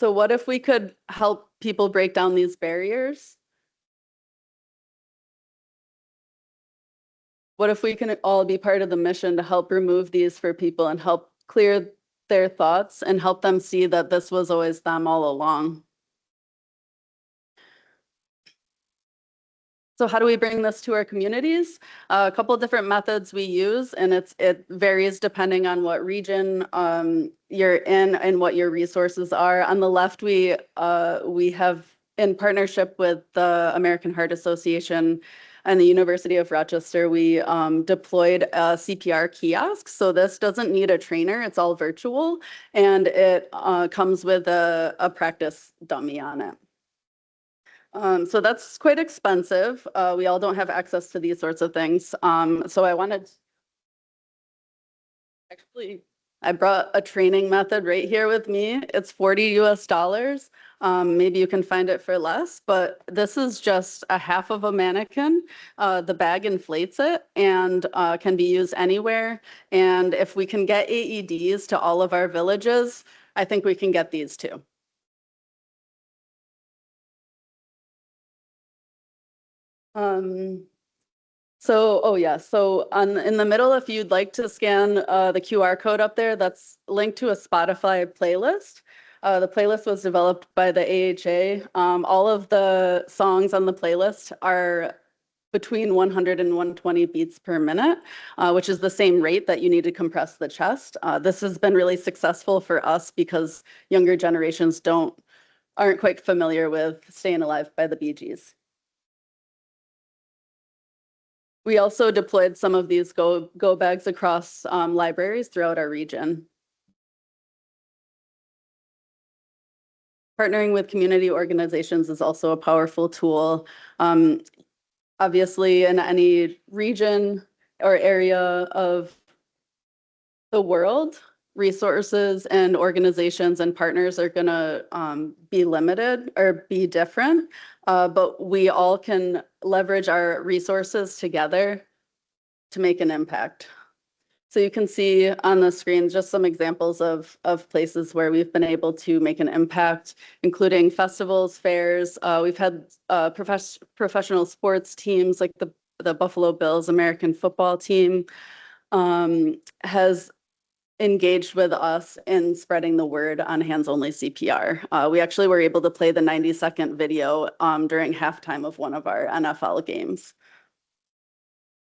So what if we could help people break down these barriers? What if we can all be part of the mission to help remove these for people and help clear their thoughts and help them see that this was always them all along? So how do we bring this to our communities? A couple different methods we use, and it varies depending on what region you're in and what your resources are. On the left, we have, in partnership with the American Heart Association and the University of Rochester, we deployed a CPR kiosk. So this doesn't need a trainer, it's all virtual, and it comes with a practice dummy on it. So that's quite expensive. We all don't have access to these sorts of things. So I brought a training method right here with me. It's $40 US. Maybe you can find it for less, but this is just a half of a mannequin. The bag inflates it and can be used anywhere. And if we can get AEDs to all of our villages, I think we can get these too. So in the middle, if you'd like to scan the QR code up there, that's linked to a Spotify playlist. The playlist was developed by the AHA. All of the songs on the playlist are between 100 and 120 beats per minute, which is the same rate that you need to compress the chest. This has been really successful for us because younger generations aren't quite familiar with Staying Alive by the Bee Gees. We also deployed some of these go bags across libraries throughout our region. Partnering with community organizations is also a powerful tool. Obviously, in any region or area of the world, resources and organizations and partners are going to be limited or be different, but we all can leverage our resources together to make an impact. So you can see on the screen just some examples of places where we've been able to make an impact, including festivals, fairs. We've had professional sports teams like the Buffalo Bills American football team has engaged with us in spreading the word on hands-only CPR. We actually were able to play the 90-second video during halftime of one of our NFL games.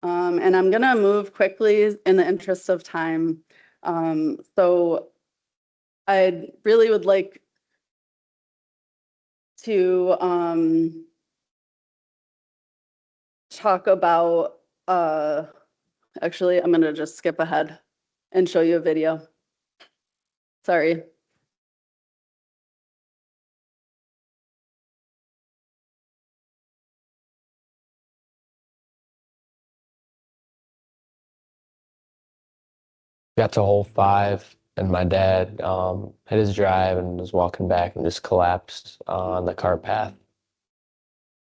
And I'm going to move quickly in the interest of time. So I really would like to talk about, actually, I'm going to just skip ahead and show you a video. Sorry. Got to hole 5, and my dad hit his drive and was walking back and just collapsed on the cart path.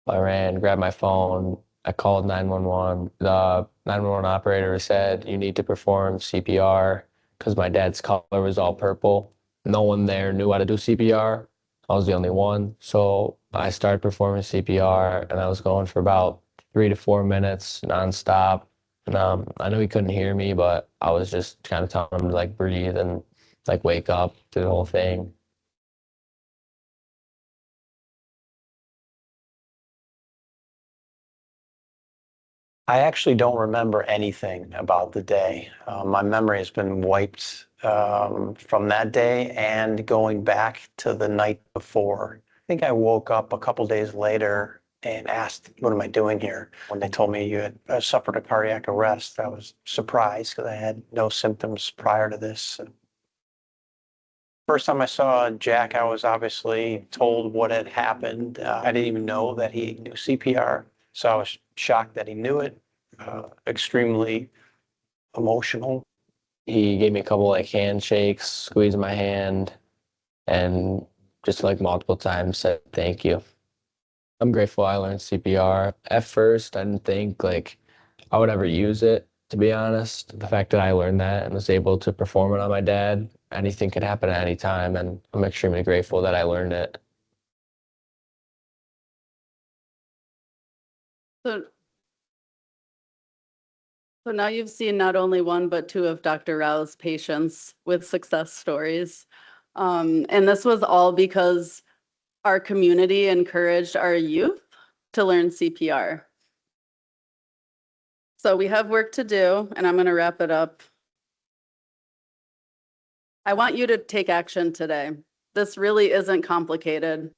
I ran, grabbed my phone. I called 911. The 911 operator said, "You need to perform CPR," because my dad's color was all purple. No one there knew how to do CPR. I was the only one. So I started performing CPR, and I was going for about 3 to 4 minutes nonstop. And I knew he couldn't hear me, but I was just kind of telling him to like breathe and like wake up, do the whole thing. I actually don't remember anything about the day. My memory has been wiped from that day and going back to the night before. I think I woke up a couple days later and asked, "What am I doing here?" When they told me you had suffered a cardiac arrest, I was surprised because I had no symptoms prior to this. First time I saw Jack, I was obviously told what had happened. I didn't even know that he knew CPR. So I was shocked that he knew it, extremely emotional. He gave me a couple like handshakes, squeezed my hand, and just like multiple times said thank you. I'm grateful I learned CPR. At first, I didn't think like I would ever use it, to be honest. The fact that I learned that and was able to perform it on my dad, anything could happen at any time, and I'm extremely grateful that I learned it. So, so now you've seen not only one, but two of Dr. Rao's patients with success stories. And this was all because our community encouraged our youth to learn CPR. So we have work to do, and I'm going to wrap it up. I want you to take action today. This really isn't complicated.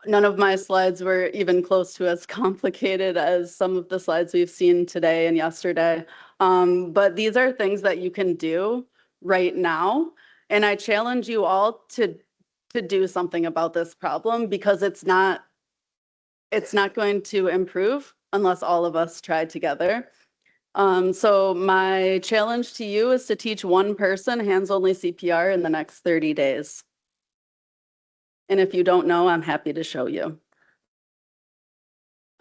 None of my slides were even close to as complicated as some of the slides we've seen today and yesterday. But these are things that you can do right now. And I challenge you all to do something about this problem, because it's not going to improve unless all of us try together. So my challenge to you is to teach one person hands-only CPR in the next 30 days. And if you don't know, I'm happy to show you.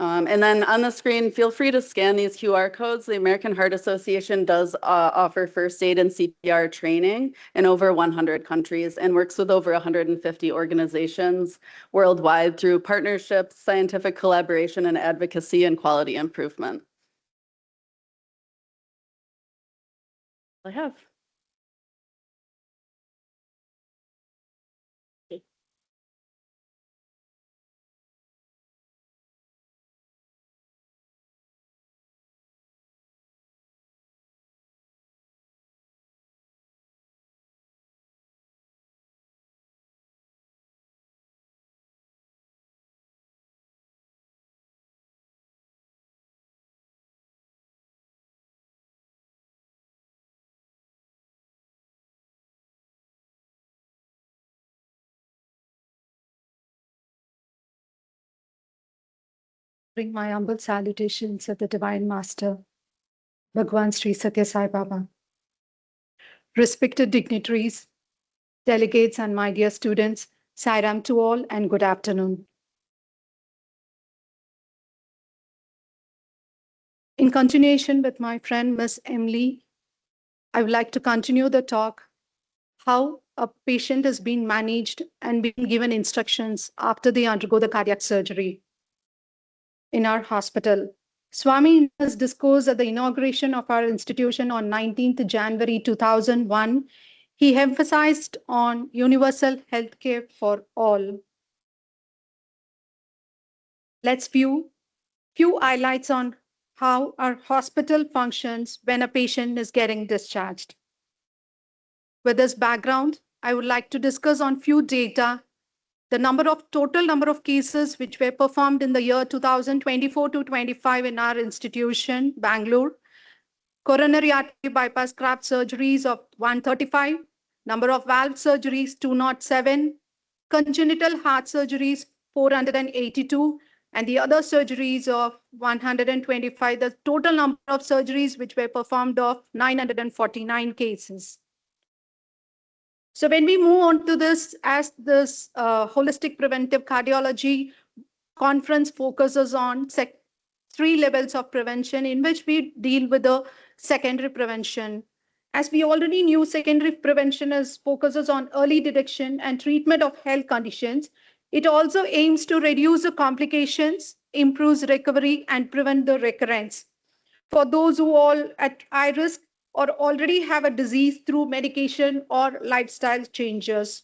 And then on the screen, feel free to scan these QR codes. The American Heart Association does offer first aid and CPR training in over 100 countries and works with over 150 organizations worldwide through partnerships, scientific collaboration, and advocacy and quality improvement. I have. Bring my humble salutations at the Divine Master, Bhagwan Sri Satya Sai Baba. Respected dignitaries, delegates, and my dear students, Sairam to all and good afternoon. In continuation with my friend Miss Emily, I would like to continue the talk, how a patient is being managed and being given instructions after they undergo the cardiac surgery in our hospital. Swami has discoursed at the inauguration of our institution on 19th January 2001. He emphasized on universal healthcare for all. Let's view few highlights on how our hospital functions when a patient is getting discharged. With this background, I would like to discuss on few data, the total number of cases which were performed in the year 2024 to 25 in our institution, Bangalore. Coronary artery bypass graft surgeries of 135, number of valve surgeries 207, congenital heart surgeries 482, and the other surgeries of 125. The total number of surgeries which were performed of 949 cases. So when we move on to this, as this holistic preventive cardiology conference focuses on three levels of prevention, in which we deal with the secondary prevention. As we already knew, secondary prevention focuses on early detection and treatment of health conditions. It also aims to reduce the complications, improves recovery, and prevent the recurrence for those who are at high risk or already have a disease through medication or lifestyle changes.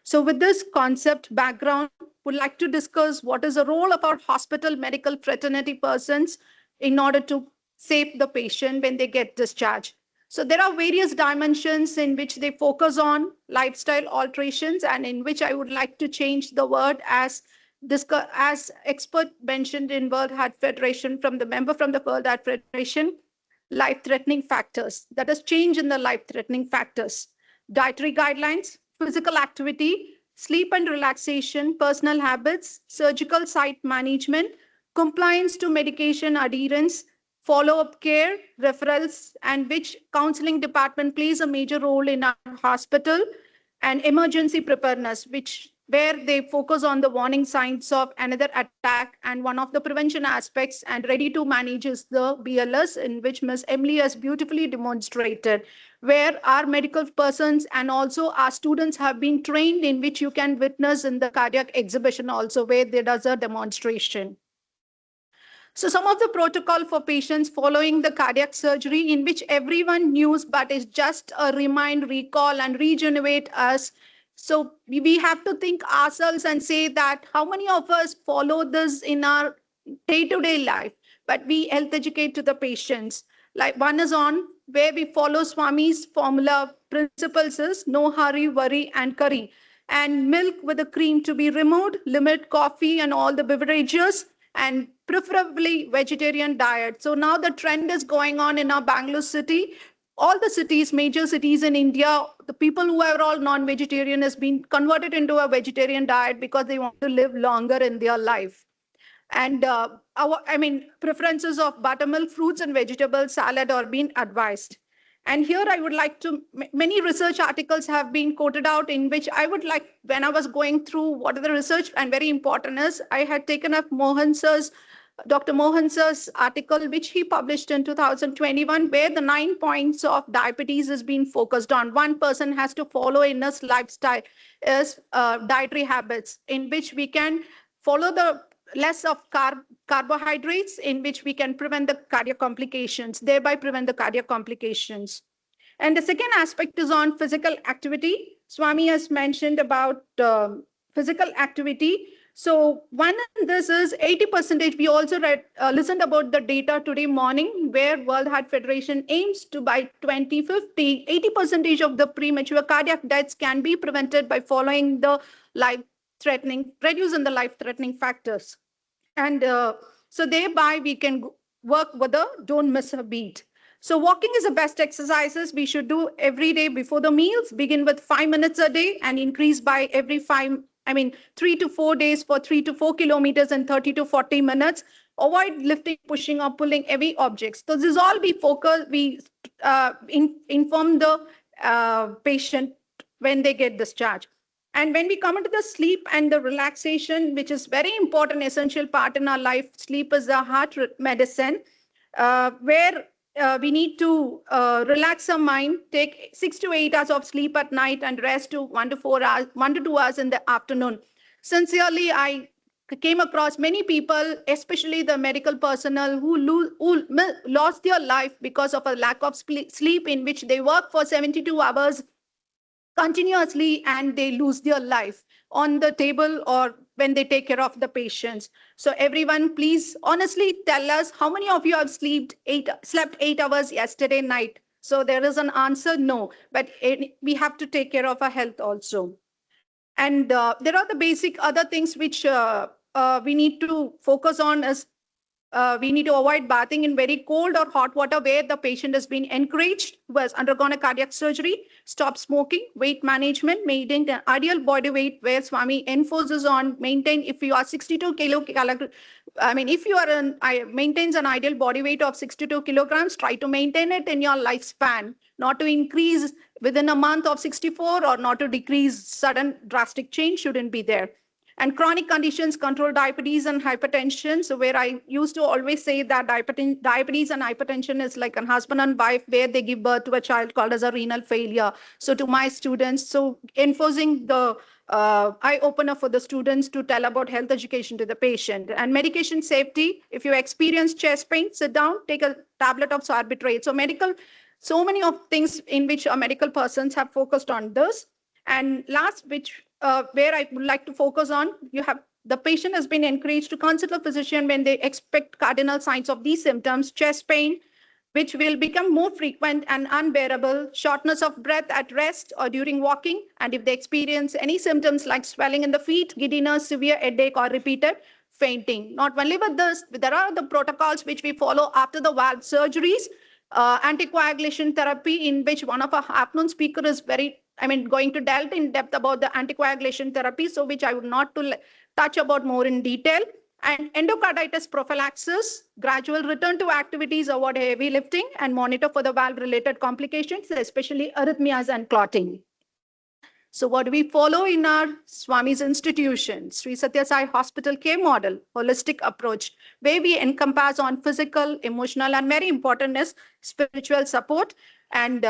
So with this concept background, would like to discuss what is the role of our hospital medical fraternity persons in order to save the patient when they get discharged. So there are various dimensions in which they focus on lifestyle alterations, and in which I would like to change the word as expert mentioned in World Heart Federation from the member from the World Heart Federation, life-threatening factors. That is change in the life-threatening factors. Dietary guidelines, physical activity, sleep and relaxation, personal habits, surgical site management, compliance to medication adherence, follow-up care, referrals, and which counseling department plays a major role in our hospital, and emergency preparedness, which where they focus on the warning signs of another attack, and one of the prevention aspects and ready to manage is the BLS, in which Ms. Emily has beautifully demonstrated, where our medical persons and also our students have been trained, in which you can witness in the cardiac exhibition also, where there does a demonstration. So some of the protocol for patients following the cardiac surgery, in which everyone knows, but is just a remind, recall, and regenerate us. So we have to think ourselves and say that how many of us follow this in our day-to-day life, but we health educate to the patients. Like one is on where we follow Swami's formula principles is no hurry, worry, and curry. And milk with the cream to be removed, limit coffee and all the beverages, and preferably vegetarian diet. So now the trend is going on in our Bangalore city. All the cities, major cities in India, the people who are all non-vegetarian has been converted into a vegetarian diet because they want to live longer in their life. And preferences of buttermilk, fruits and vegetables, salad are being advised. And here I would like to, many research articles have been quoted out, in which I would like, when I was going through what are the research, and very important is, I had taken up Dr. Mohan Sir's article, which he published in 2021, where the 9 points of diabetes is being focused on. One person has to follow in his lifestyle is dietary habits, in which we can follow the less of carbohydrates, in which we can prevent the cardiac complications, thereby prevent the cardiac complications. And the second aspect is on physical activity. Swami has mentioned about physical activity. So one of this is 80%. We also listened about the data today morning, where World Heart Federation aims to by 2050, 80% of the premature cardiac deaths can be prevented by following the reducing the life-threatening factors. And so thereby we can work with the don't miss a beat. So walking is the best exercises we should do every day before the meals. Begin with 5 minutes a day and increase by every 3 to 4 days for 3 to 4 kilometers and 30 to 40 minutes. Avoid lifting, pushing, or pulling heavy objects. So this all be focused. We inform the patient when they get discharged. And when we come into the sleep and the relaxation, which is very important, essential part in our life, sleep is the heart medicine, where we need to relax our mind, take 6 to 8 hours of sleep at night and rest to 1 to 2 hours in the afternoon. Sincerely, I came across many people, especially the medical personnel, who lost their life because of a lack of sleep, in which they work for 72 hours continuously and they lose their life on the table or when they take care of the patients. So everyone, please honestly tell us how many of you have slept 8 hours yesterday night. So there is an answer, no, but we have to take care of our health also. And there are the basic other things which we need to focus on is we need to avoid bathing in very cold or hot water where the patient has been encouraged, who has undergone a cardiac surgery. Stop smoking, weight management, maintain an ideal body weight, where Swami enforces on maintain. If you are 62 kilograms, if you are maintains an ideal body weight of 62 kilograms, try to maintain it in your lifespan, not to increase within a month of 64 or not to decrease. Sudden drastic change shouldn't be there. And chronic conditions, control diabetes and hypertension. So where I used to always say that diabetes and hypertension is like a husband and wife, where they give birth to a child called as a renal failure. So to my students, so enforcing the eye-opener for the students to tell about health education to the patient. And medication safety, if you experience chest pain, sit down, take a tablet of sorbitrate. So many of things in which medical persons have focused on this. And last, where I would like to focus on, the patient has been encouraged to consult a physician when they expect cardinal signs of these symptoms: chest pain, which will become more frequent and unbearable, shortness of breath at rest or during walking, and if they experience any symptoms like swelling in the feet, giddiness, severe headache, or repeated fainting. Not only with this, there are the protocols which we follow after the valve surgeries. Anticoagulation therapy, in which one of our afternoon speaker is going to delve in depth about the anticoagulation therapy, so which I would not to touch about more in detail. And endocarditis prophylaxis, gradual return to activities, avoid heavy lifting, and monitor for the valve-related complications, especially arrhythmias and clotting. So what do we follow in our Swami's institution? Sri Satya Sai Hospital Care Model, holistic approach, where we encompass on physical, emotional, and very important is spiritual support and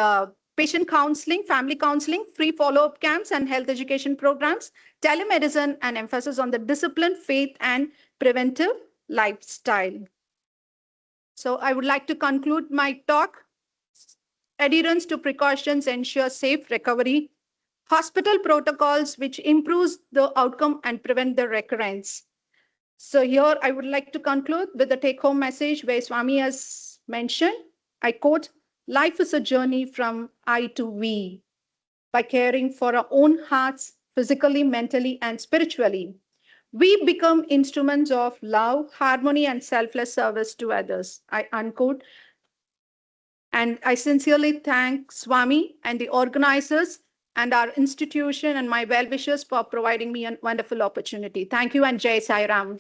patient counseling, family counseling, free follow-up camps and health education programs, telemedicine, and emphasis on the discipline, faith, and preventive lifestyle. So I would like to conclude my talk. Adherence to precautions ensure safe recovery. Hospital protocols which improves the outcome and prevent the recurrence. So here I would like to conclude with the take-home message where Swami has mentioned, I quote, life is a journey from I to we. By caring for our own hearts, physically, mentally, and spiritually, we become instruments of love, harmony, and selfless service to others. I unquote. And I sincerely thank Swami and the organizers and our institution and my well-wishers for providing me a wonderful opportunity. Thank you and Jai Sai Ram.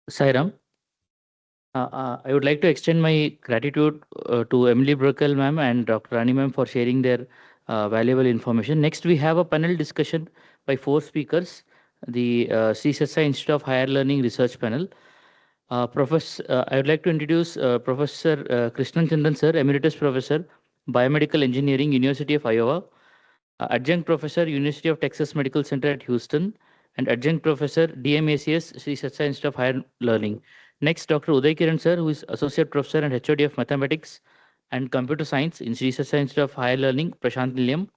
Sairam, I would like to extend my gratitude to Emily Brockel ma'am and Dr. Rani ma'am for sharing their valuable information. Next, we have a panel discussion by 4 speakers, the SSSGCVC Institute of Higher Learning Research Panel. I would like to introduce Professor Krishnan Chandan sir, Emeritus Professor, Biomedical Engineering, University of Iowa, Adjunct Professor, University of Texas Medical Center at Houston, and Adjunct Professor, DMACS, Sri Satya Institute of Higher Learning. Next, Dr. Uday Kiran sir, who is Associate Professor and HOD of Mathematics and Computer Science in Sri Satya Institute of Higher Learning, Prashant Nilayam.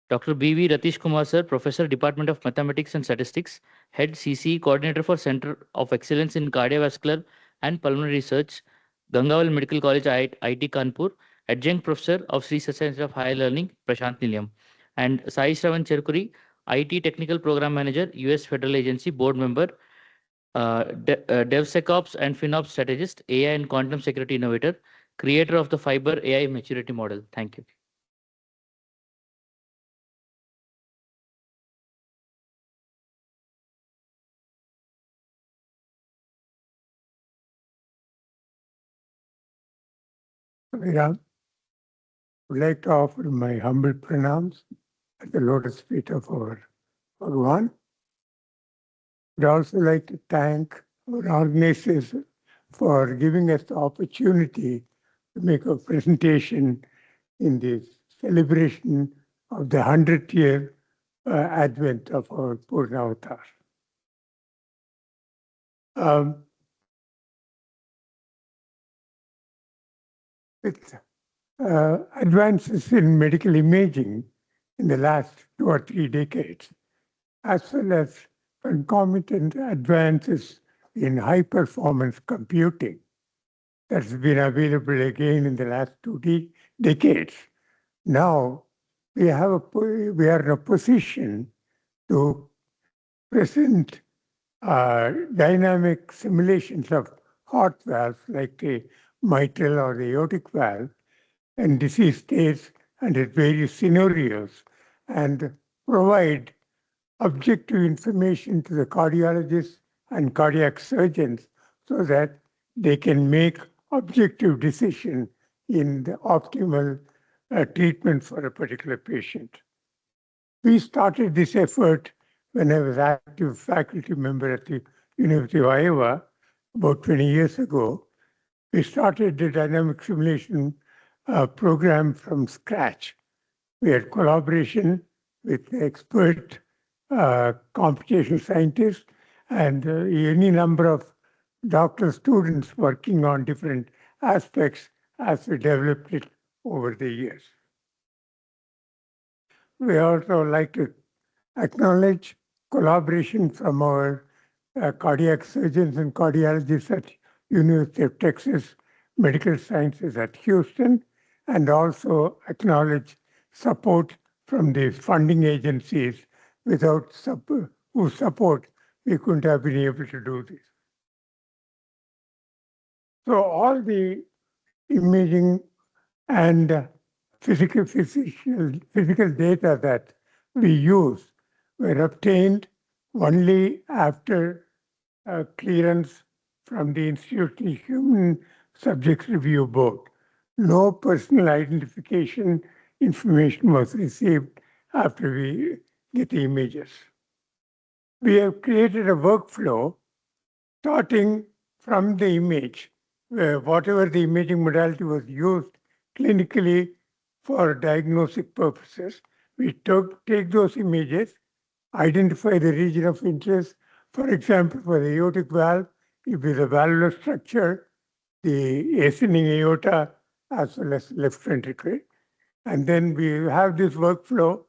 Dr. B.V. Ratish Kumar sir, Professor, Department of Mathematics and Statistics, Head CC, Coordinator for Center of Excellence in Cardiovascular and Pulmonary Research, Gangawal Medical College, IIT Kanpur, Adjunct Professor of Sri Satya Institute of Higher Learning, Prashant Nilayam. And Sai Shravan Cherkuri, IT Technical Program Manager, US Federal Agency, Board Member, DevSecOps and FinOps Strategist, AI and Quantum Security Innovator, Creator of the Fiber AI Maturity Model. Thank you. I would like to offer my humble pranams at the lotus feet of our Bhagavan. I'd also like to thank our organizers for giving us the opportunity to make a presentation in this celebration of the 100th year advent of our Purnavatar. With advances in medical imaging in the last 2 or 3 decades, as well as concomitant advances in high-performance computing that's been available again in the last 2 decades. Now, we are in a position to present dynamic simulations of heart valves like the mitral or the aortic valve and disease states under various scenarios and provide objective information to the cardiologists and cardiac surgeons so that they can make objective decision in the optimal treatment for a particular patient. We started this effort when I was active faculty member at the University of Iowa about 20 years ago. We started the dynamic simulation program from scratch. We had collaboration with expert computational scientists and any number of doctoral students working on different aspects as we developed it over the years. We also like to acknowledge collaboration from our cardiac surgeons and cardiologists at University of Texas Medical Sciences at Houston and also acknowledge support from the funding agencies. Without whose support, we couldn't have been able to do this. So all the imaging and physical data that we use were obtained only after clearance from the Institute Human Subjects Review Board. No personal identification information was received after we get the images. We have created a workflow starting from the image, whatever the imaging modality was used clinically for diagnostic purposes. We take those images, identify the region of interest. For example, for the aortic valve, if it's a valvular structure, the ascending aorta as well as left ventricle. And then we have this workflow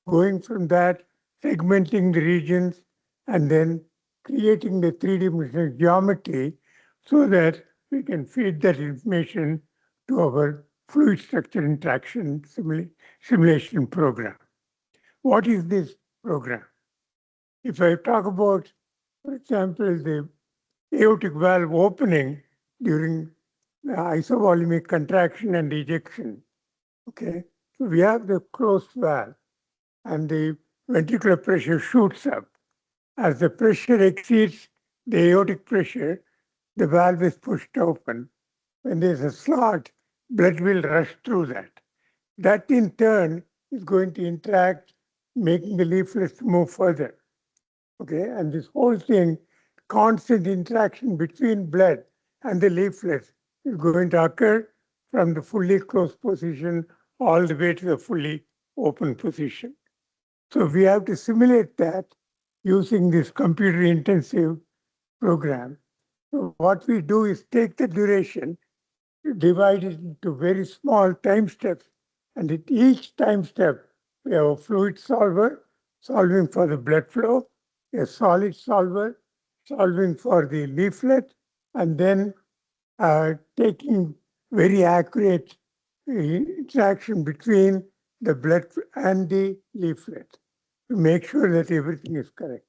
going from that, segmenting the regions, and then creating the three-dimensional geometry so that we can feed that information to our fluid structure interaction simulation program. What is this program? If I talk about, for example, the aortic valve opening during the isovolumic contraction and ejection, okay, so we have the closed valve and the ventricular pressure shoots up. As the pressure exceeds the aortic pressure, the valve is pushed open. When there's a slot, blood will rush through that. That in turn is going to interact, making the leaflets move further. Okay, and this whole thing, constant interaction between blood and the leaflets is going to occur from the fully closed position all the way to the fully open position. So we have to simulate that using this computer-intensive program. So what we do is take the duration, divide it into very small time steps, and at each time step, we have a fluid solver solving for the blood flow, a solid solver solving for the leaflet, and then taking very accurate interaction between the blood and the leaflet to make sure that everything is correct.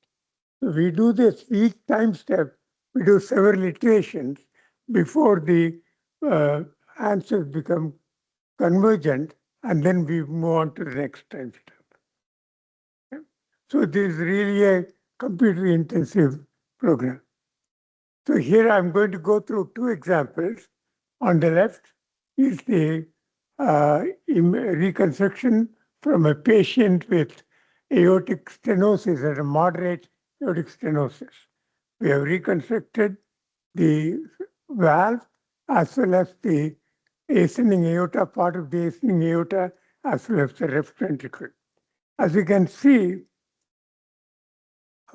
So we do this each time step, we do several iterations before the answers become convergent, and then we move on to the next time step. Okay? So this is really a computer-intensive program. So here I'm going to go through two examples. On the left is the reconstruction from a patient with aortic stenosis or a moderate aortic stenosis. We have reconstructed the valve as well as the ascending aorta, part of the ascending aorta, as well as the left ventricle. As you can see,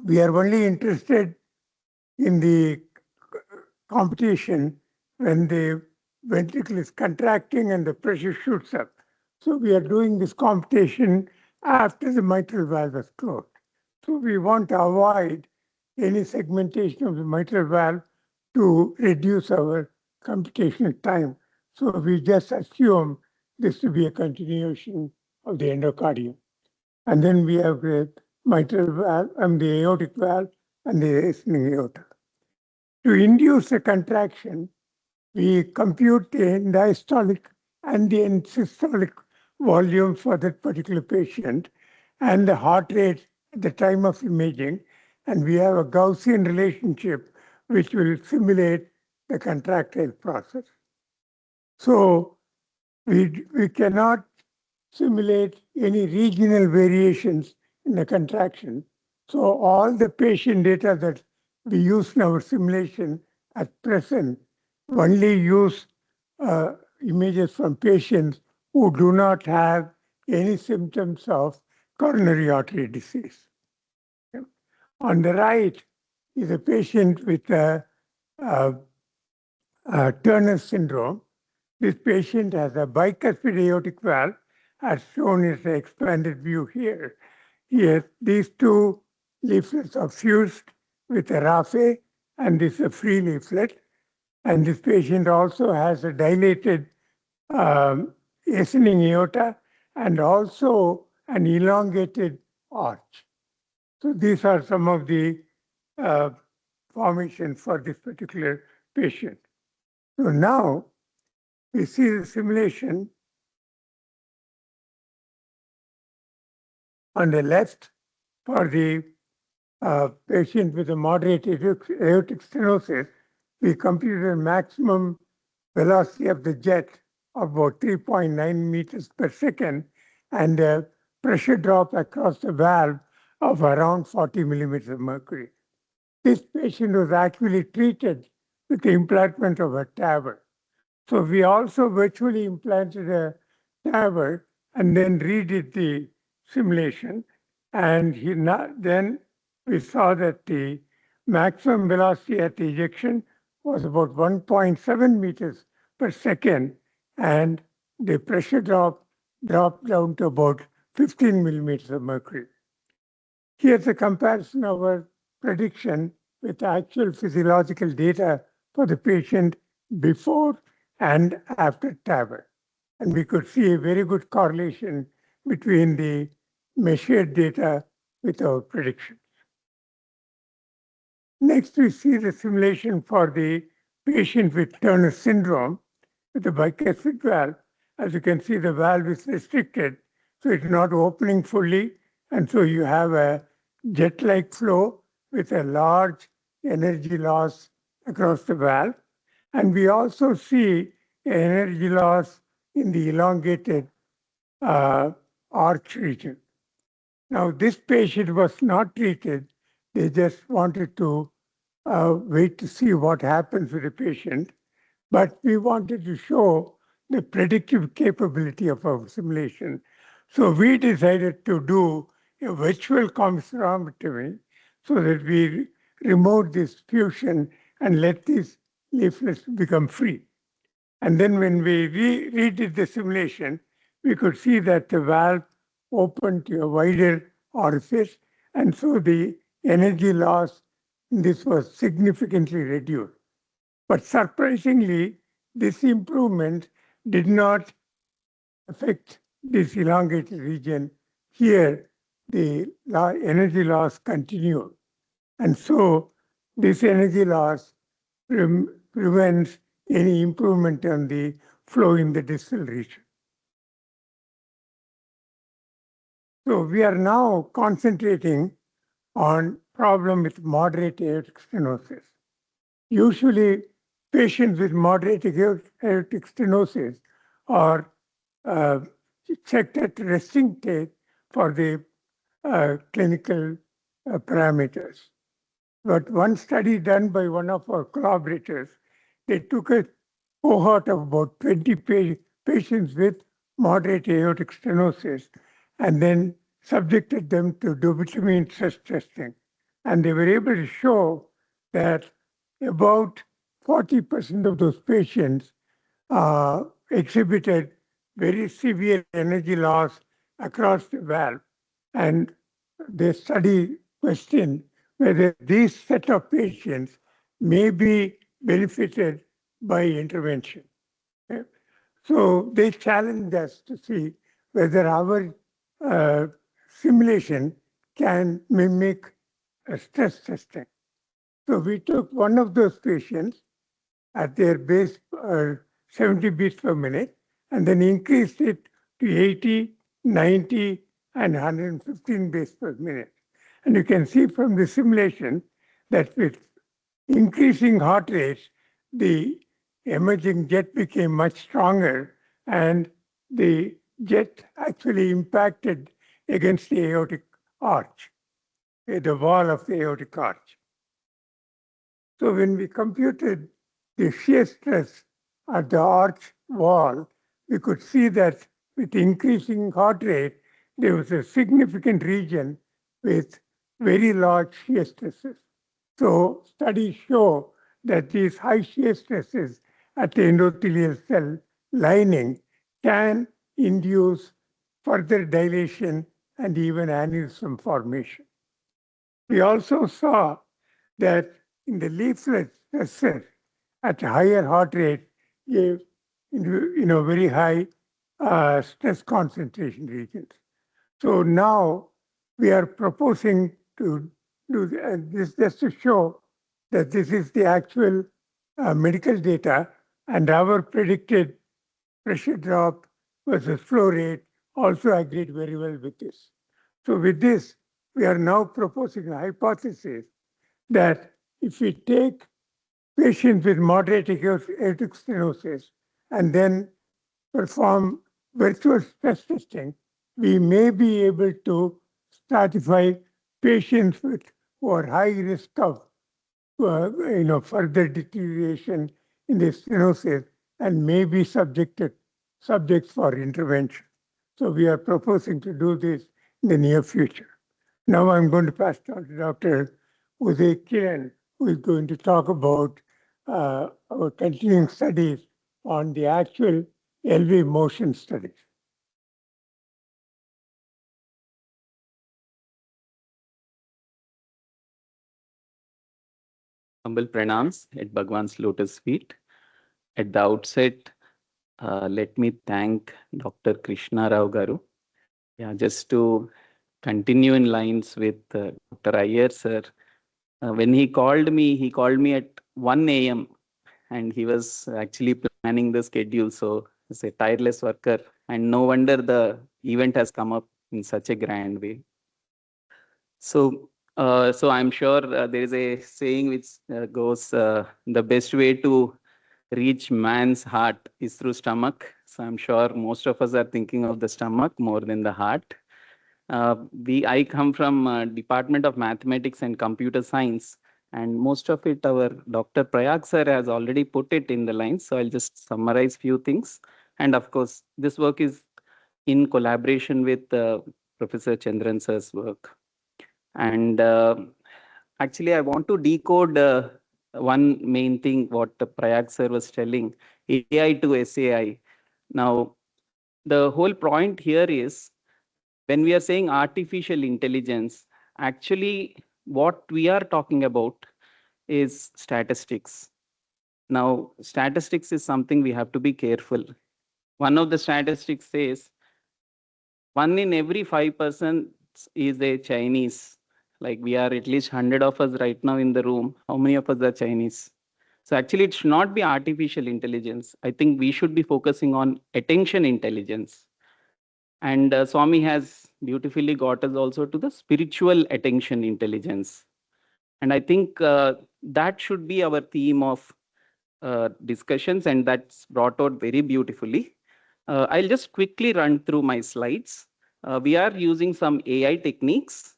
we are only interested in the computation when the ventricle is contracting and the pressure shoots up. So we are doing this computation after the mitral valve is closed. So we want to avoid any segmentation of the mitral valve to reduce our computational time. So we just assume this to be a continuation of the endocardium. And then we have the mitral valve and the aortic valve and the ascending aorta. To induce a contraction, we compute the diastolic and the systolic volume for that particular patient and the heart rate at the time of imaging, and we have a Gaussian relationship which will simulate the contractile process. So we cannot simulate any regional variations in the contraction. So all the patient data that we use in our simulation at present only use images from patients who do not have any symptoms of coronary artery disease. On the right is a patient with Turner syndrome. This patient has a bicuspid aortic valve, as shown in the expanded view here. Here, these two leaflets are fused with a raphe, and this is a free leaflet. And this patient also has a dilated ascending aorta and also an elongated arch. So these are some of the formations for this particular patient. So now we see the simulation on the left for the patient with a moderate aortic stenosis. We computed a maximum velocity of the jet of about 3.9 meters per second and a pressure drop across the valve of around 40 millimeters of mercury. This patient was actually treated with the implantment of a TAVR. So we also virtually implanted a TAVR and then redid the simulation. And then we saw that the maximum velocity at the ejection was about 1.7 meters per second, and the pressure dropped down to about 15 millimeters of mercury. Here's a comparison of our prediction with actual physiological data for the patient before and after TAVR. And we could see a very good correlation between the measured data with our predictions. Next, we see the simulation for the patient with Turner syndrome with the bicuspid valve. As you can see, the valve is restricted, so it's not opening fully, and so you have a jet-like flow with a large energy loss across the valve. And we also see energy loss in the elongated arch region. Now, this patient was not treated. They just wanted to wait to see what happens with the patient. But we wanted to show the predictive capability of our simulation. So we decided to do a virtual commissurometry so that we remove this fusion and let these leaflets become free. And then when we redid the simulation, we could see that the valve opened to a wider orifice, and so the energy loss in this was significantly reduced. But surprisingly, this improvement did not affect this elongated region. Here, the energy loss continued. And so this energy loss prevents any improvement on the flow in the distal region. So we are now concentrating on problem with moderate aortic stenosis. Usually, patients with moderate aortic stenosis are checked at resting state for the clinical parameters. But one study done by one of our collaborators, they took a cohort of about 20 patients with moderate aortic stenosis and then subjected them to dobutamine stress testing. And they were able to show that about 40% of those patients exhibited very severe energy loss across the valve. And the study questioned whether these set of patients may be benefited by intervention. Okay? So they challenged us to see whether our simulation can mimic a stress testing. So we took one of those patients at their base 70 beats per minute and then increased it to 80, 90, and 115 beats per minute. And you can see from the simulation that with increasing heart rates, the emerging jet became much stronger and the jet actually impacted against the aortic arch, the wall of the aortic arch. So when we computed the shear stress at the arch wall, we could see that with increasing heart rate, there was a significant region with very large shear stresses. So studies show that these high shear stresses at the endothelial cell lining can induce further dilation and even aneurysm formation. We also saw that in the leaflet stresses at a higher heart rate gave very high stress concentration regions. So now we are proposing to do this just to show that this is the actual medical data, and our predicted pressure drop versus flow rate also agreed very well with this. So with this, we are now proposing a hypothesis that if we take patients with moderate aortic stenosis and then perform virtual stress testing, we may be able to stratify patients who are high risk of further deterioration in the stenosis and may be subjects for intervention. So we are proposing to do this in the near future. Now I'm going to pass it on to Dr. Uday Kiran, who is going to talk about our continuing studies on the actual LV motion studies. Humble pranams at Bhagwan's lotus feet. At the outset, let me thank Dr. Krishna Rao Garu. Yeah, just to continue in lines with Dr. Iyer sir. When he called me at 1 a.m. and he was actually planning the schedule. So he's a tireless worker, and no wonder the event has come up in such a grand way. So I'm sure there is a saying which goes, the best way to reach man's heart is through stomach. So I'm sure most of us are thinking of the stomach more than the heart. I come from Department of Mathematics and Computer Science, and most of it our Dr. Prayag sir has already put it in the lines. So I'll just summarize few things. And of course, this work is in collaboration with Professor Chandran sir's work. And actually, I want to decode one main thing what the Prayag sir was telling, AI to SAI. Now, the whole point here is when we are saying artificial intelligence, actually what we are talking about is statistics. Now, statistics is something we have to be careful. One of the statistics says 1 in every 5% is a Chinese. Like we are at least 100 of us right now in the room. How many of us are Chinese? So actually, it should not be artificial intelligence. I think we should be focusing on attention intelligence. And Swami has beautifully got us also to the spiritual attention intelligence. And I think that should be our theme of discussions, and that's brought out very beautifully. I'll just quickly run through my slides. We are using some AI techniques.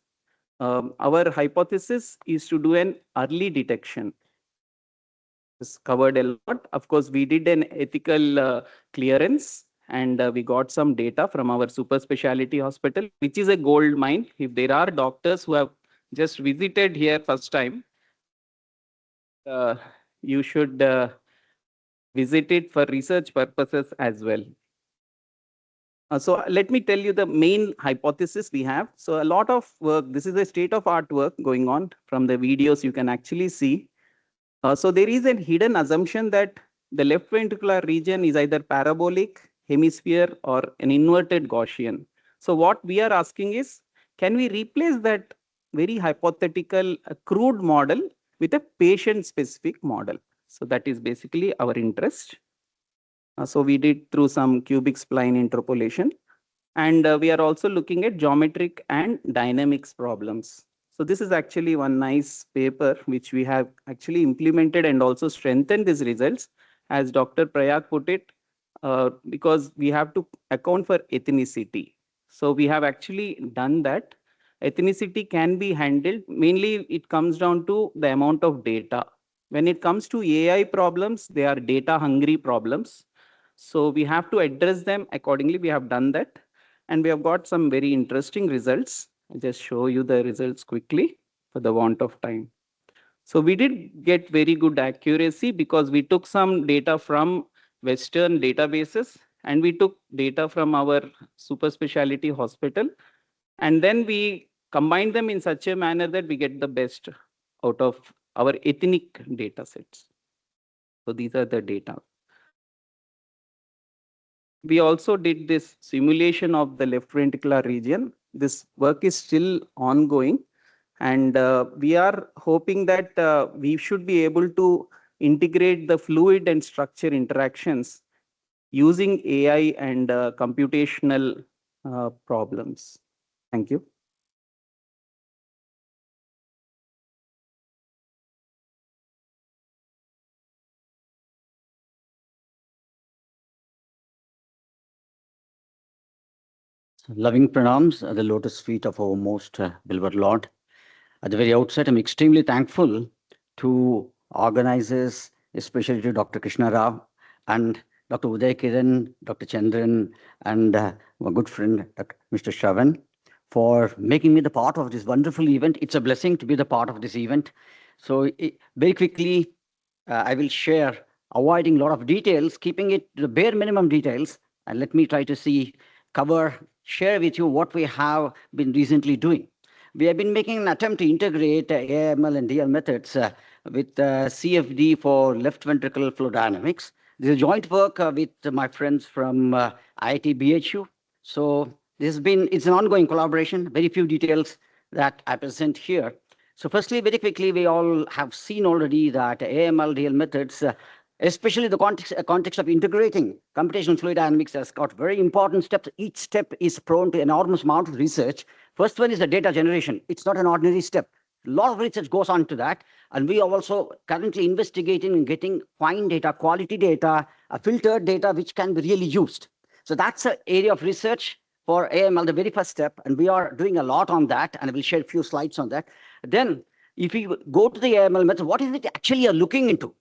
Our hypothesis is to do an early detection. It's covered a lot. Of course, we did an ethical clearance, and we got some data from our super specialty hospital, which is a gold mine. If there are doctors who have just visited here first time, you should visit it for research purposes as well. So let me tell you the main hypothesis we have. So a lot of work, this is a state of art work going on. From the videos you can actually see. So there is a hidden assumption that the left ventricular region is either parabolic, hemisphere, or an inverted Gaussian. So what we are asking is, can we replace that very hypothetical crude model with a patient-specific model? So that is basically our interest. So we did through some cubic spline interpolation. And we are also looking at geometric and dynamics problems. So this is actually one nice paper which we have actually implemented and also strengthened these results, as Dr. Prayag put it, because we have to account for ethnicity. So we have actually done that. Ethnicity can be handled. Mainly it comes down to the amount of data. When it comes to AI problems, they are data hungry problems. So we have to address them accordingly. We have done that. And we have got some very interesting results. I'll just show you the results quickly for the want of time. So we did get very good accuracy because we took some data from Western databases and we took data from our super specialty hospital. And then we combined them in such a manner that we get the best out of our ethnic data sets. So these are the data. We also did this simulation of the left ventricular region. This work is still ongoing, and we are hoping that we should be able to integrate the fluid and structure interactions using AI and computational problems. Thank you. Loving pranams at the lotus feet of our most beloved Lord. At the very outset, I'm extremely thankful to organizers, especially to Dr. Krishna Rao and Dr. Uday Kiran, Dr. Chandran, and my good friend, Mr. Shravan, for making me the part of this wonderful event. It's a blessing to be the part of this event. So very quickly, I will share, avoiding a lot of details, keeping it to the bare minimum details, and let me try to share with you what we have been recently doing. We have been making an attempt to integrate AML and DL methods with CFD for left ventricular flow dynamics. This is joint work with my friends from IIT BHU. So it's an ongoing collaboration, very few details that I present here. So firstly, very quickly, we all have seen already that AML DL methods, especially the context of integrating computational fluid dynamics, has got very important steps. Each step is prone to enormous amount of research. First one is the data generation. It's not an ordinary step. A lot of research goes on to that. And we are also currently investigating and getting fine data, quality data, filtered data, which can be really used. So that's an area of research for AML, the very first step. And we are doing a lot on that. And I will share a few slides on that. Then if you go to the AML method, what is it actually you're looking into?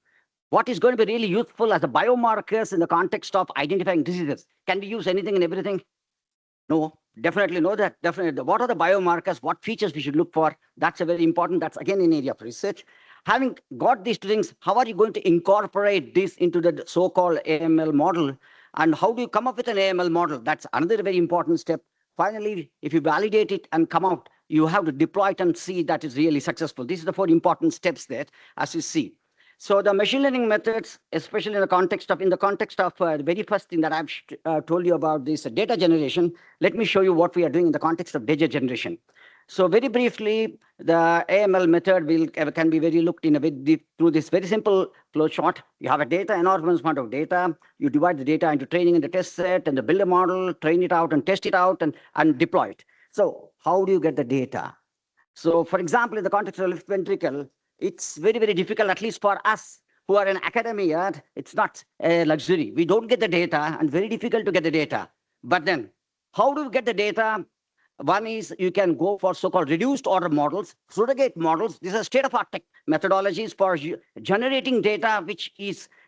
What is going to be really useful as a biomarkers in the context of identifying diseases? Can we use anything and everything? No, definitely no. That definitely. What are the biomarkers? What features we should look for? That's a very important. That's again an area of research. Having got these two things, how are you going to incorporate this into the so-called AML model? And how do you come up with an AML model? That's another very important step. Finally, if you validate it and come out, you have to deploy it and see that is really successful. These are the 4 important steps there, as you see. So the machine learning methods, especially in the context of the very first thing that I've told you about this data generation, let me show you what we are doing in the context of data generation. So very briefly, the AML method can be very looked in a bit deep through this very simple flow chart. You have a data, enormous amount of data. You divide the data into training and the test set and the build a model, train it out and test it out and deploy it. So how do you get the data? So for example, in the context of left ventricle, it's very, very difficult, at least for us who are in academia. It's not a luxury. We don't get the data and very difficult to get the data. But then how do you get the data? One is you can go for so-called reduced order models, surrogate models. These are state-of-art methodologies for generating data, which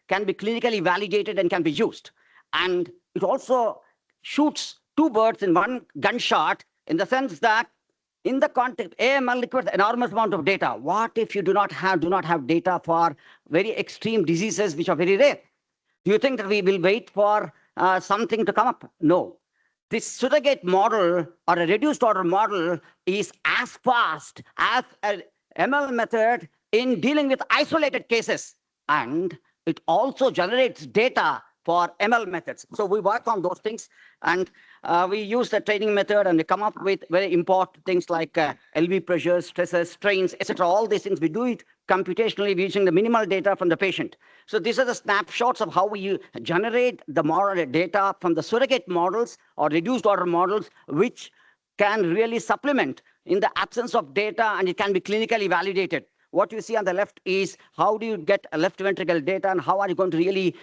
can be clinically validated and can be used. And it also shoots 2 birds in 1 gunshot, in the sense that in the context, AML requires enormous amount of data. What if you do not have data for very extreme diseases which are very rare? Do you think that we will wait for something to come up? No. This surrogate model or a reduced order model is as fast as an ML method in dealing with isolated cases. And it also generates data for ML methods. So we work on those things, and we use the training method, and we come up with very important things like LV pressures, stresses, strains, etc. All these things, we do it computationally using the minimal data from the patient. So these are the snapshots of how we generate the model data from the surrogate models or reduced order models, which can really supplement in the absence of data, and it can be clinically validated. What you see on the left is how do you get a left ventricle data, and how are you going to really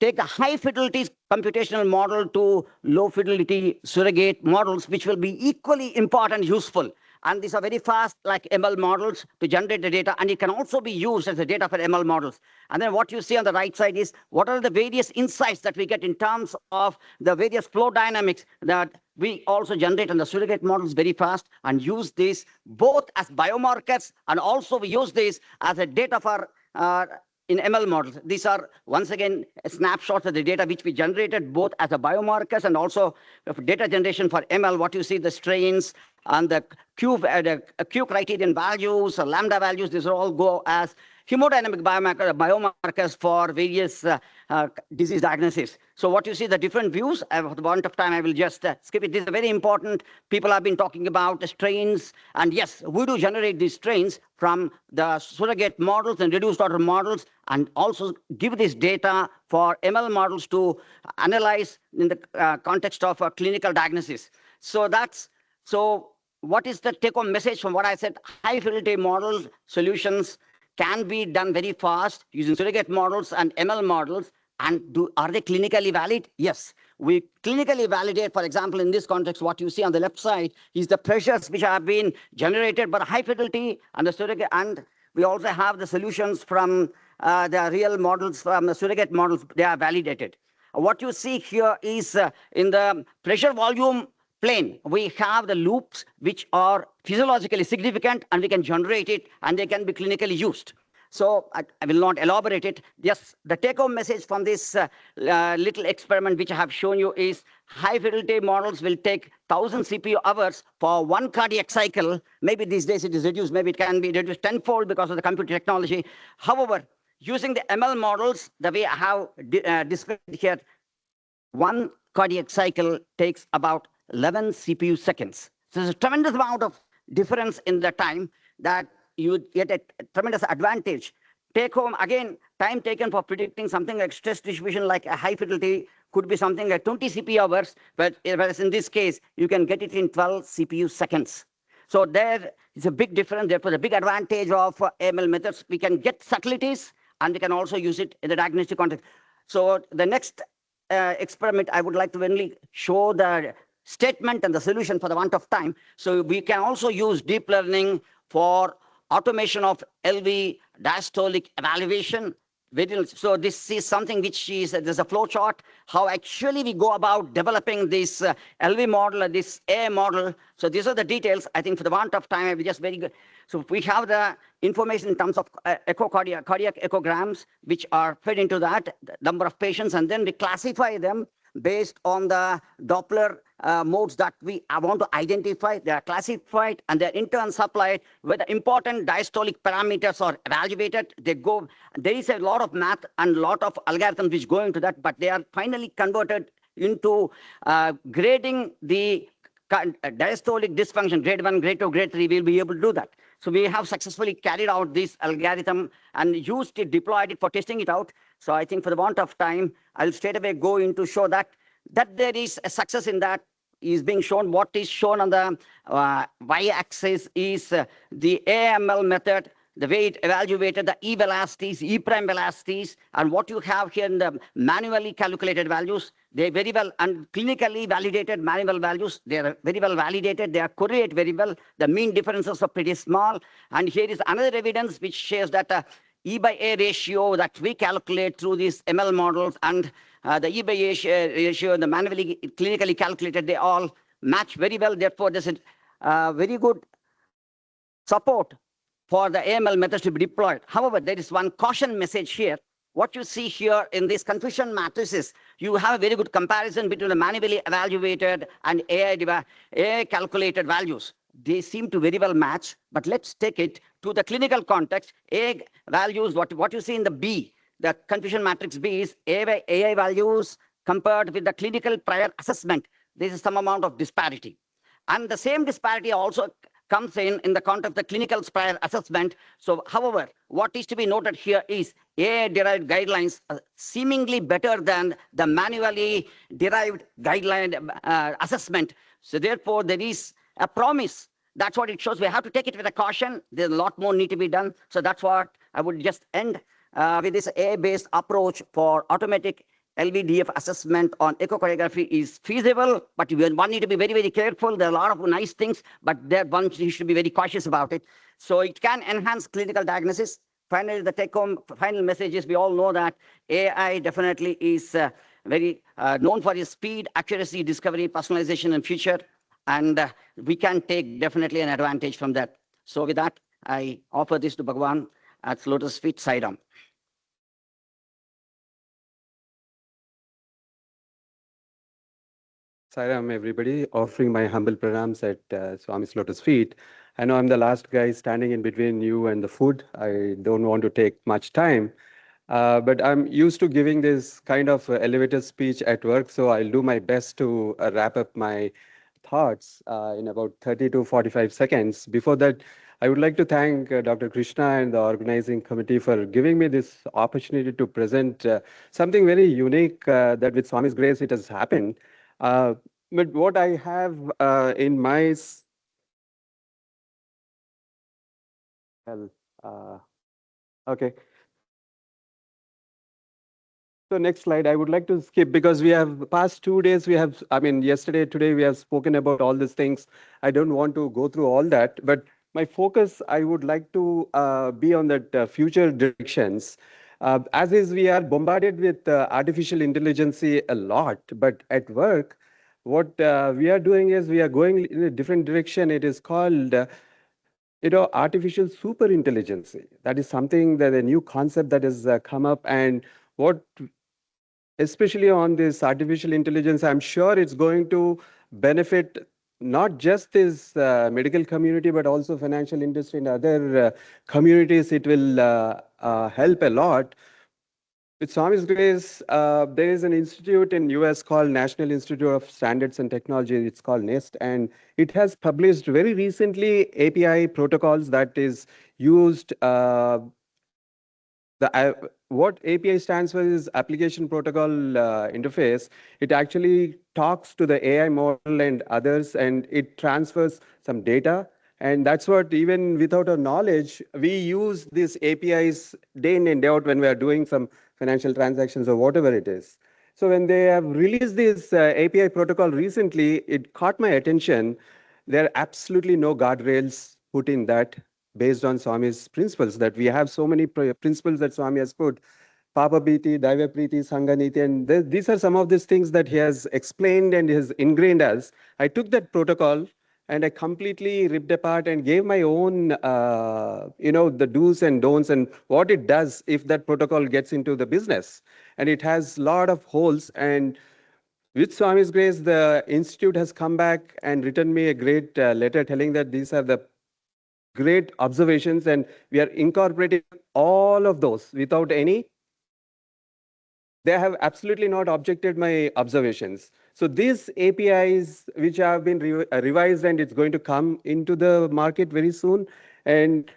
take the high fidelity computational model to low fidelity surrogate models, which will be equally important and useful. And these are very fast, like ML models, to generate the data, and it can also be used as the data for ML models. And then what you see on the right side is what are the various insights that we get in terms of the various flow dynamics that we also generate on the surrogate models very fast, and use this both as biomarkers, and also we use this as a data for in ML models. These are, once again, snapshots of the data which we generated both as a biomarkers and also data generation for ML. What you see, the strains and the Q criterion values, lambda values, these all go as hemodynamic biomarkers for various disease diagnosis. So what you see, the different views, for the want of time, I will just skip it. This is very important. People have been talking about the strains, and yes, we do generate these strains from the surrogate models and reduced order models, and also give this data for ML models to analyze in the context of a clinical diagnosis. So what is the take-home message from what I said? High fidelity models solutions can be done very fast using surrogate models and ML models. And are they clinically valid? Yes. We clinically validate, for example, in this context, what you see on the left side is the pressures which have been generated by high fidelity and the surrogate. And we also have the solutions from the real models, from the surrogate models, they are validated. What you see here is in the pressure volume plane, we have the loops which are physiologically significant, and we can generate it, and they can be clinically used. So I will not elaborate it. Just the take-home message from this little experiment which I have shown you is high fidelity models will take 1,000 CPU hours for one cardiac cycle. Maybe these days it is reduced, maybe it can be reduced tenfold because of the computer technology. However, using the ML models, the way I have described here, one cardiac cycle takes about 11 CPU seconds. So there's a tremendous amount of difference in the time that you get a tremendous advantage. Take home, again, time taken for predicting something like stress distribution, like a high fidelity, could be something like 20 CPU hours, but whereas in this case, you can get it in 12 CPU seconds. So there is a big difference. Therefore, the big advantage of ML methods, we can get subtleties, and we can also use it in the diagnostic context. So the next experiment, I would like to only show the statement and the solution for the want of time. So we can also use deep learning for automation of LV diastolic evaluation. So this is something which is, there's a flow chart, how actually we go about developing this LV model, this AI model. So these are the details. I think for the want of time, I will just very good. So we have the information in terms of cardiac echograms, which are fed into that, the number of patients, and then we classify them based on the Doppler modes that we want to identify. They are classified and they're in turn supplied where the important diastolic parameters are evaluated. There is a lot of math and a lot of algorithms which go into that, but they are finally converted into grading the diastolic dysfunction, grade 1, grade 2, grade 3, we'll be able to do that. So we have successfully carried out this algorithm and deployed it for testing it out. So I think for the want of time, I'll straight away go into show that there is a success in that is being shown. What is shown on the y-axis is the AML method, the way it evaluated the E velocities, E prime velocities, and what you have here in the manually calculated values, they very well and clinically validated manual values. They are very well validated. They are correlate very well. The mean differences are pretty small. And here is another evidence which shows that E by A ratio that we calculate through these ML models and the E by A ratio and the manually clinically calculated, they all match very well. Therefore, there's a very good support for the AML methods to be deployed. However, there is one caution message here. What you see here in these confusion matrices, you have a very good comparison between the manually evaluated and AI calculated values. They seem to very well match, but let's take it to the clinical context. A values, what you see in the B, the confusion matrix B is AI values compared with the clinical prior assessment. There is some amount of disparity. And the same disparity also comes in the context of the clinical prior assessment. So, however, what is to be noted here is AI-derived guidelines are seemingly better than the manually derived guideline assessment. So, therefore, there is a promise. That's what it shows. We have to take it with a caution. There's a lot more need to be done. So that's what I would just end with this AI-based approach for automatic LVDF assessment on echocardiography is feasible, but one need to be very, very careful. There are a lot of nice things, but one should be very cautious about it. So it can enhance clinical diagnosis. Finally, the take-home final message is we all know that AI definitely is very known for its speed, accuracy, discovery, personalization, and future. And we can take definitely an advantage from that. So with that, I offer this to Bhagwan at Lotus Feet, Sairam. Sairam, everybody, offering my humble pranams at Swami's Lotus Feet. I know I'm the last guy standing in between you and the food. I don't want to take much time. But I'm used to giving this kind of elevator speech at work, so I'll do my best to wrap up my thoughts in about 30 to 45 seconds. Before that, I would like to thank Dr. Krishna and the organizing committee for giving me this opportunity to present something very unique that with Swami's grace it has happened. Uh, but what I have in my well, okay. So next slide, I would like to skip because we have past 2 days, I mean, yesterday, today, we have spoken about all these things. I don't want to go through all that, but my focus, I would like to be on that future directions. As is, we are bombarded with artificial intelligence a lot, but at work, what we are doing is we are going in a different direction. It is called artificial super intelligence. That is something that a new concept that has come up, and what especially on this artificial intelligence, I'm sure it's going to benefit not just this medical community, but also financial industry and other communities. It will help a lot. With Swami's grace, there is an institute in US called National Institute of Standards and Technology. It's called NIST, and it has published very recently API protocols that is used what API stands for is Application Protocol Interface. It actually talks to the AI model and others, and it transfers some data. And that's what, even without our knowledge, we use these APIs day in and day out when we are doing some financial transactions or whatever it is. So when they have released this API protocol recently, it caught my attention. There are absolutely no guardrails put in that based on Swami's principles, that we have so many principles that Swami has put, Papa Priti, Daiva Priti, Sanganiti, and these are some of these things that he has explained and has ingrained us. I took that protocol and I completely ripped apart and gave my own, the do's and don'ts and what it does if that protocol gets into the business. And it has a lot of holes. And with Swami's grace, the institute has come back and written me a great letter telling that these are the great observations, and we are incorporating all of those without any. They have absolutely not objected my observations. So these APIs, which have been revised and it's going to come into the market very soon, and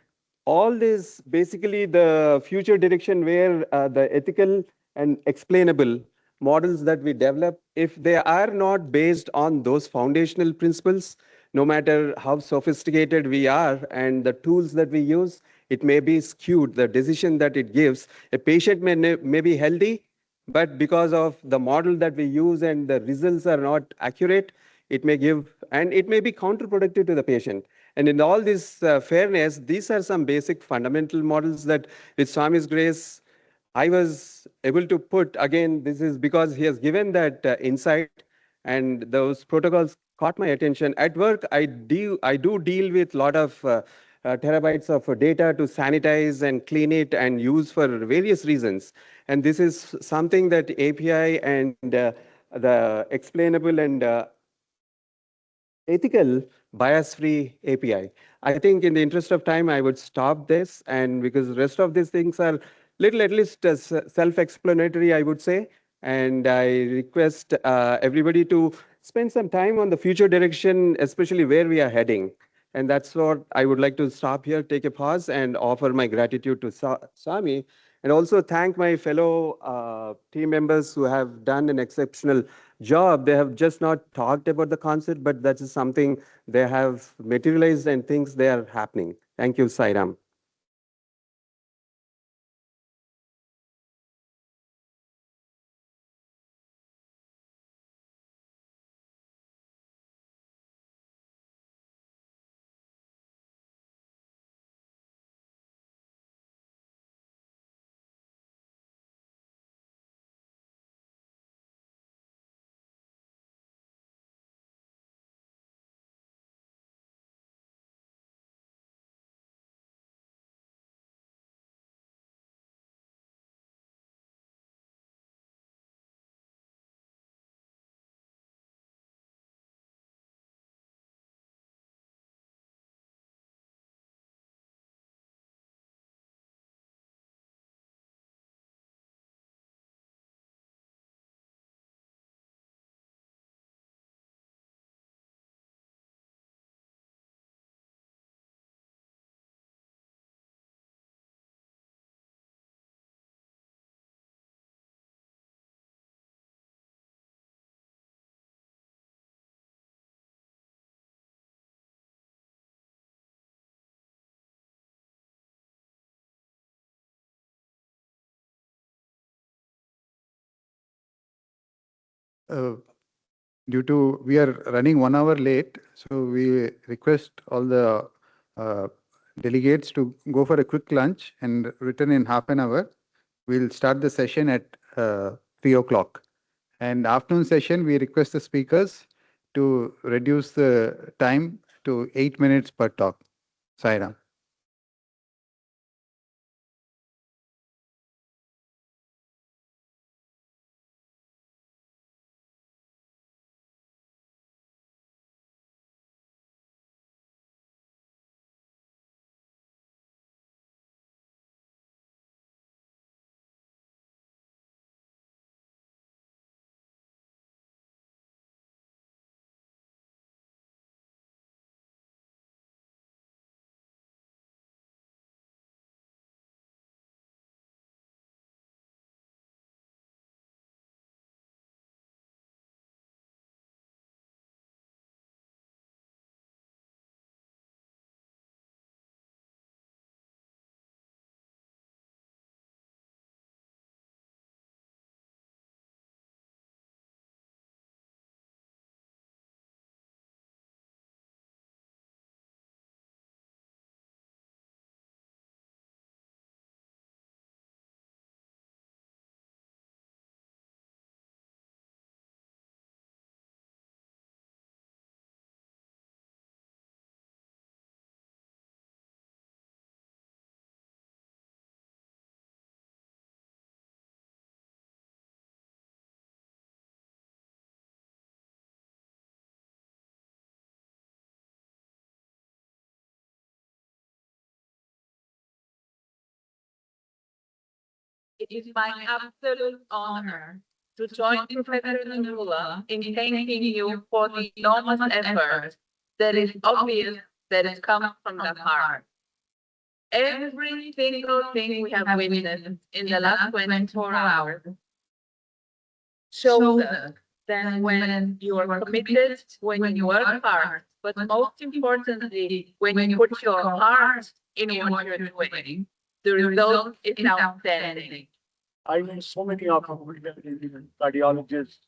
all this basically the future direction where the ethical and explainable models that we develop, if they are not based on those foundational principles, no matter how sophisticated we are and the tools that we use, it may be skewed. The decision that it gives, a patient may be healthy, but because of the model that we use and the results are not accurate, it may give, and it may be counterproductive to the patient. And in all this fairness, these are some basic fundamental models that with Swami's grace, I was able to put. Again, this is because he has given that insight, and those protocols caught my attention. At work, I do deal with a lot of terabytes of data to sanitize and clean it and use for various reasons. And this is something that API and the explainable and ethical bias-free API. I think in the interest of time, I would stop this, and because the rest of these things are little at least self-explanatory, I would say. And I request everybody to spend some time on the future direction, especially where we are heading. And that's what I would like to stop here, take a pause, and offer my gratitude to Swami, and also thank my fellow team members who have done an exceptional job. They have just not talked about the concept, but that is something they have materialized and things they are happening. Thank you, Sairam. due to we are running 1 hour late, so we request all the delegates to go for a quick lunch and return in half an hour. We'll start the session at 3 o'clock. And afternoon session, we request the speakers to reduce the time to 8 minutes per talk. Sairam. It is my absolute honor to join Professor Nagula in thanking you for the enormous effort that is obvious that it comes from the heart. Every single thing we have witnessed in the last 24 hours shows us that when you are committed, when you work hard, but most importantly, when you put your heart in what you're doing, the result is outstanding. I know so many of you cardiologists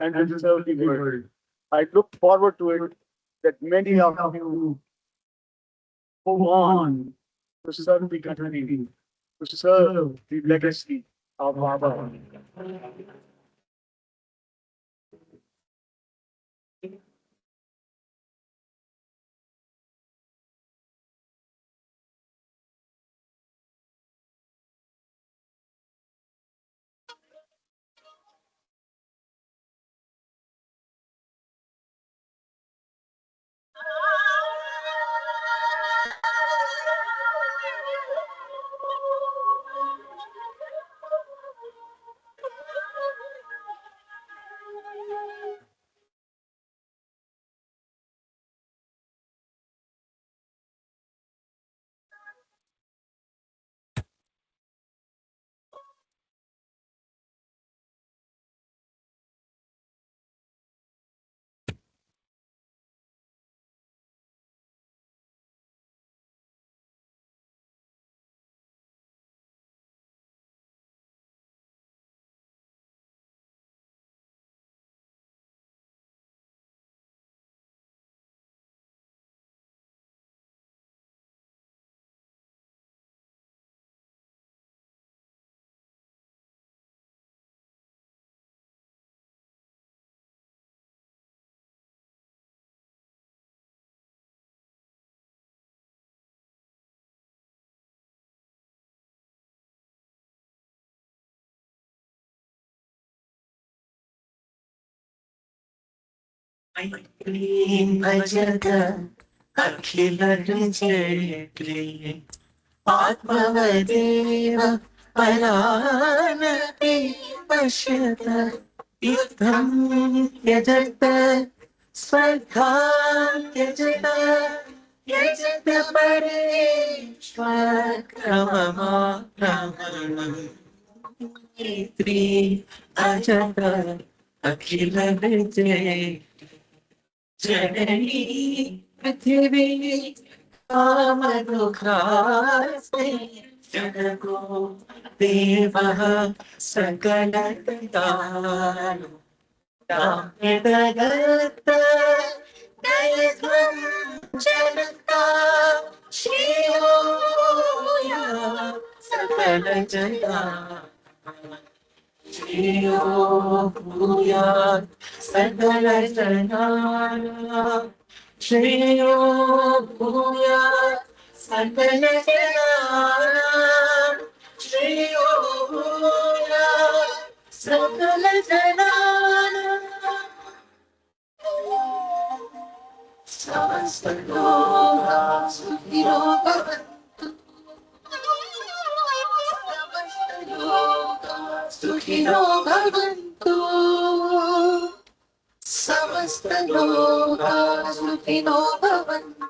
and will serve the world. I look forward to it that many of you go on to serve the country, to serve the legacy of Baba. ఆత్మవదేవ పరానపి పశ్యత యుద్ధం యజత స్వర్గాం త్యజత యజత పరేష్వక్రమమాక్రమణం three అజత అఖిల విజయ जननी पृथ्वी कामदुःखास्ते जगतो देवः सकलदानो Namidagata Dayadvam Janata Shriyoya Sakala Jaya Shriyo Bhuyat Sakala Jaya Shriyo Bhuyat Sakala Jaya Shriyo Bhuyat Sakala Jaya Samasta Loka Sukhino Bhavantu Samasta Loka Sukhino Bhavantu Samasta Loka Sukhino Bhavantu